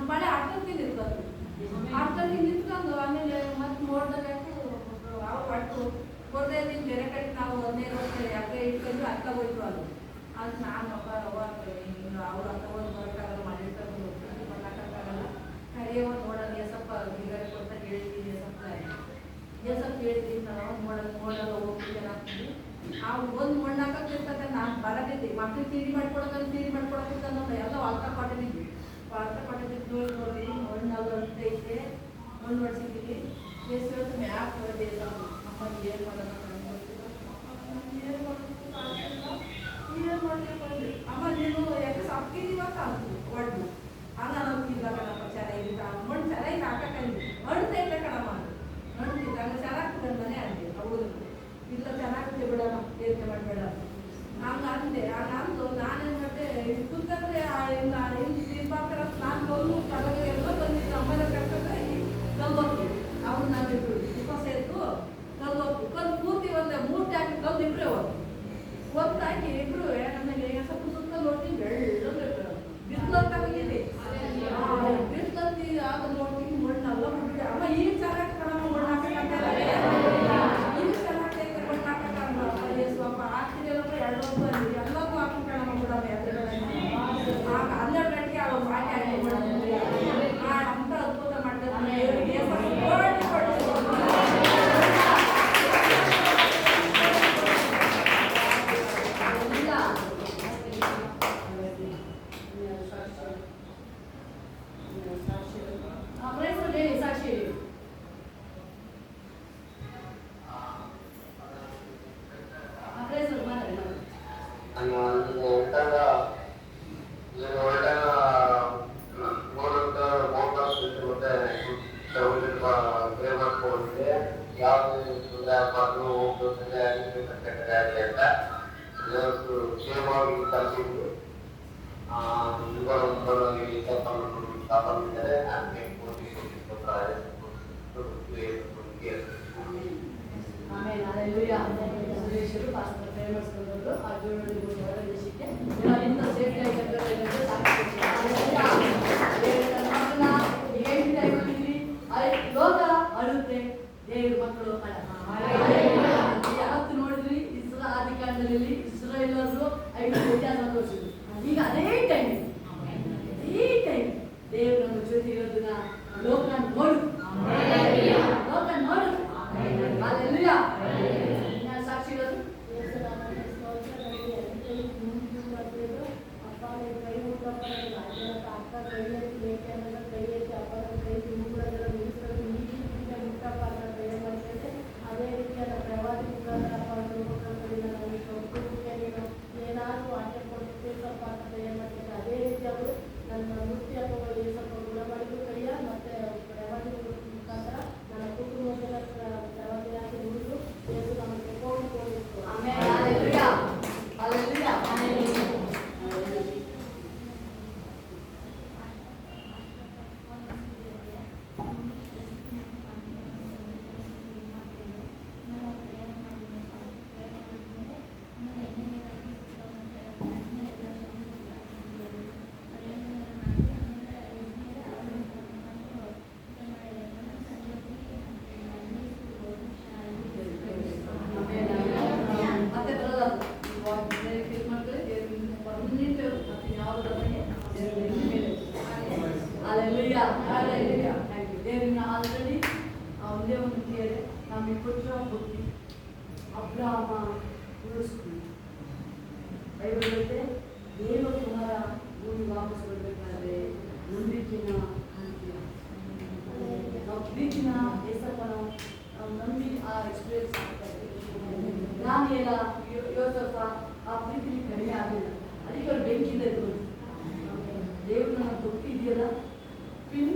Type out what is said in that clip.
ಮಳೆ ಆಟಕ್ಕೆ ನಿಂತ್ಕೊಂಡು ಆಮೇಲೆ ಮತ್ತೆ ನೋಡ್ಬೇಕು ಅವ್ರು ಒಟ್ಟು ಕೊಡದೆ ಬೇರೆ ಕಡೆ ನಾವು ಒಂದೇ ಹೋಗ್ತೇವೆ ಯಾಕೆ ಇಟ್ಕೊಂಡು ಅಕ್ಕ ಹೋಯ್ತು ಅದು ಅದು ನಾನು ಅಪ್ಪ ಅವ್ರು ಅಕ್ಕ ಹೋಗಿ ಬರೋಕ್ಕಾಗಲ್ಲ ಮಾಡಿರ್ತಾರೆ ಮಾಡೋಕ್ಕಾಗಲ್ಲ ಕರಿಯವ ನೋಡೋಣ ಎಸಪ್ಪ ಗಿಗಾರಿ ಕೊಡ್ತಾ ಹೇಳಿದ್ದೀನಿ ಎಸಪ್ಪ ಹೇಳಿದ್ದೀನಿ ನಾವು ನೋಡಲ್ಲ ಹೋಗ್ತಿದ್ದೆ ಹಾಕ್ತೀನಿ ಆ ಒಂದು ಮಣ್ಣು ಹಾಕಕ್ಕಿರ್ತದೆ ನಾನು ಬರೋದಿದ್ದೆ ಮಕ್ಳಿಗೆ ತಿಂಡಿ ಮಾಡ್ಕೊಡೋಕ್ಕಿಂತ ಎಲ್ಲ ವಾಲ್ಕ ಕೊಟ್ಟಿದ್ವಿ ವಾಲ್ಕ ಕೊಟ್ಟಿದ್ದು ನೋಡಿ ಮಣ್ಣು ಐತೆ ಮಣ್ಣು ಹೊಡ್ಸಿದ್ದೀವಿ ಎಷ್ಟು ಮ್ಯಾಪ್ ಹೊಡೆದ ಅಮ್ಮ ಏನು ಮಾಡೋಣ ಅಮ್ಮ ನೀನು ಯಾಕೆ ಸಪ್ಕಿದೀವಕ್ಕ ಒಡ್ಡು ಆಗ ನಮ್ಗಿಲ್ಲ ಕಣಪ್ಪ ಚೆನ್ನಾಗಿದ್ದ ಮಣ್ಣು ಚೆನ್ನಾಗಿ ಹಾಕಕ್ಕಂದು ಮಣ್ಣು ಇಲ್ಲ ಕಣಮ್ಮ ಮಣ್ಣು ಇದ್ದಾಗ ಚೆನ್ನಾಗ್ತದೆ ಮನೆ ಅಂದೆ ಹೌದು ಇಲ್ಲ ಚೆನ್ನಾಗ್ತದೆ ಬಿಡಮ್ಮ ಯೋಚನೆ ಮಾಡಬೇಡ ಹಂಗೆ ಅಂದೆ ಅಂದು ನಾನೇನು ಮಾಡಿದೆ ಕುಂತಂದ್ರೆ ತಿನ್ಬಾರ್ತಾರ ನಾನು ಬಂದು ಕಡಗ ಎಲ್ಲ ಬಂದಿದ್ದೆ ಅಮ್ಮನ ಕರ್ಕೊಂಡ್ರೆ ಬಂದು ಅವ್ನು ಮಾಡಿದ್ರೆ ಯಾವುದೇ ತೊಂದರೆ ಆಗಬಾರ್ದು, ಹೋಗ್ಬೇಕಂದ್ರೆ ಆಗಲಿ ಕಟ್ಟಡ ಆಗಲಿ ಅಂತ ದೇವರು ಕ್ಷೇಮವಾಗಿ ತಲುಪಿದ್ರು. ಯುವಕರಲ್ಲಿ ಕಾಪಾಡಿದ್ದಾರೆ. ಅದಕ್ಕೆ ಕೋಟಿ ಆಮೇಲೆ ಅಲ್ಲೆಲ್ಲೂಯಾ ಸುರೇಶರು ಪಾಸ್ಟರ್ ಫೇಮಸ್ ಬಂದವರು ಆ ಜೋಡಲ್ಲಿ ಹೊರ ದೇಶಕ್ಕೆ ಇಂಥ ಸೇಫ್ಟಿ ಲೋಕ ಅಳುತ್ತೆ, ದೇವ್ರ ಮಕ್ಕಳು ಯಾವತ್ತು ನೋಡಿದ್ರಿ ಆದಿಕಾಂಡದಲ್ಲಿ ಇಸ್ರಾಯೇಲರು 5 ವ್ಯತ್ಯಾಸ ತೋರಿಸಿದ್ರು. ಈಗ ಅದೇ ಟೈಮ್ ದೇವ್ರ ನಮ್ಮ ಜೊತೆ ಇರೋದನ್ನ ಲೋಕ ನೋಡು, ಲೋಕ ನೋಡು. Hallelujah. ಸಾಕ್ಷಿ ಇರೋದು ಅದೇ ರೀತಿಯಾದ ಪ್ರವಾದಿ ಏನಾದರೂ ಆಟೆ ಕೊಟ್ಟು ಸ್ವಲ್ಪ ಮಾಡ್ತಿದ್ದೆ. ಅದೇ ರೀತಿ ಅವರು ನನ್ನ ನೃತ್ಯ ಸ್ವಲ್ಪ ಗುಣ ಮಾಡಿದ್ರು ಕೈಯ ಮತ್ತೆ ಪ್ರವಾದಿ ಮುಖಾಂತರ ನನ್ನ ಕುಟುಂಬದ ಪ್ರವಾದಿಯಾಗಿ ಉಳಿದು ದೇವರು ನಮಗೆ ಕೊಂಡುಕೊಂಡಿತ್ತು. ದೇವರನ್ನ ಆಲ್ರೆಡಿ ಒಂದೇ ಒಂದು ಕೇಳಿ ನಮಗೆ ಕೊಟ್ಟಿರೋ ಬುದ್ಧಿ ಅಬ್ರಾಮ ಉಳಿಸ್ಕೊಂಡು ಬೈಬಲ್ ಜೊತೆ ದೇವಕುಮಾರ ಭೂಮಿ ವಾಪಸ್ ಬರಬೇಕಾದ್ರೆ ನಂಬಿಕೆನ ಅಂತ್ಯ. ನಾವು ಪ್ರೀತಿನ ಹೆಸರನ್ನ ನಾವು ನಂಬಿ ಆ ಎಕ್ಸ್ಪೀರಿಯನ್ಸ್ ಆಗ್ತದೆ. ನಾನೆಲ್ಲ ಯೋಸಫ ಆ ಪ್ರೀತಿ ಕಡಿಮೆ ಆಗಿಲ್ಲ, ಅದಕ್ಕೆ ಅವ್ರು ಬೆಂಕಿದೆ ದೇವ್ರು ನನ್ನ ಕೊಟ್ಟಿದೆಯಲ್ಲ ಪಿನ್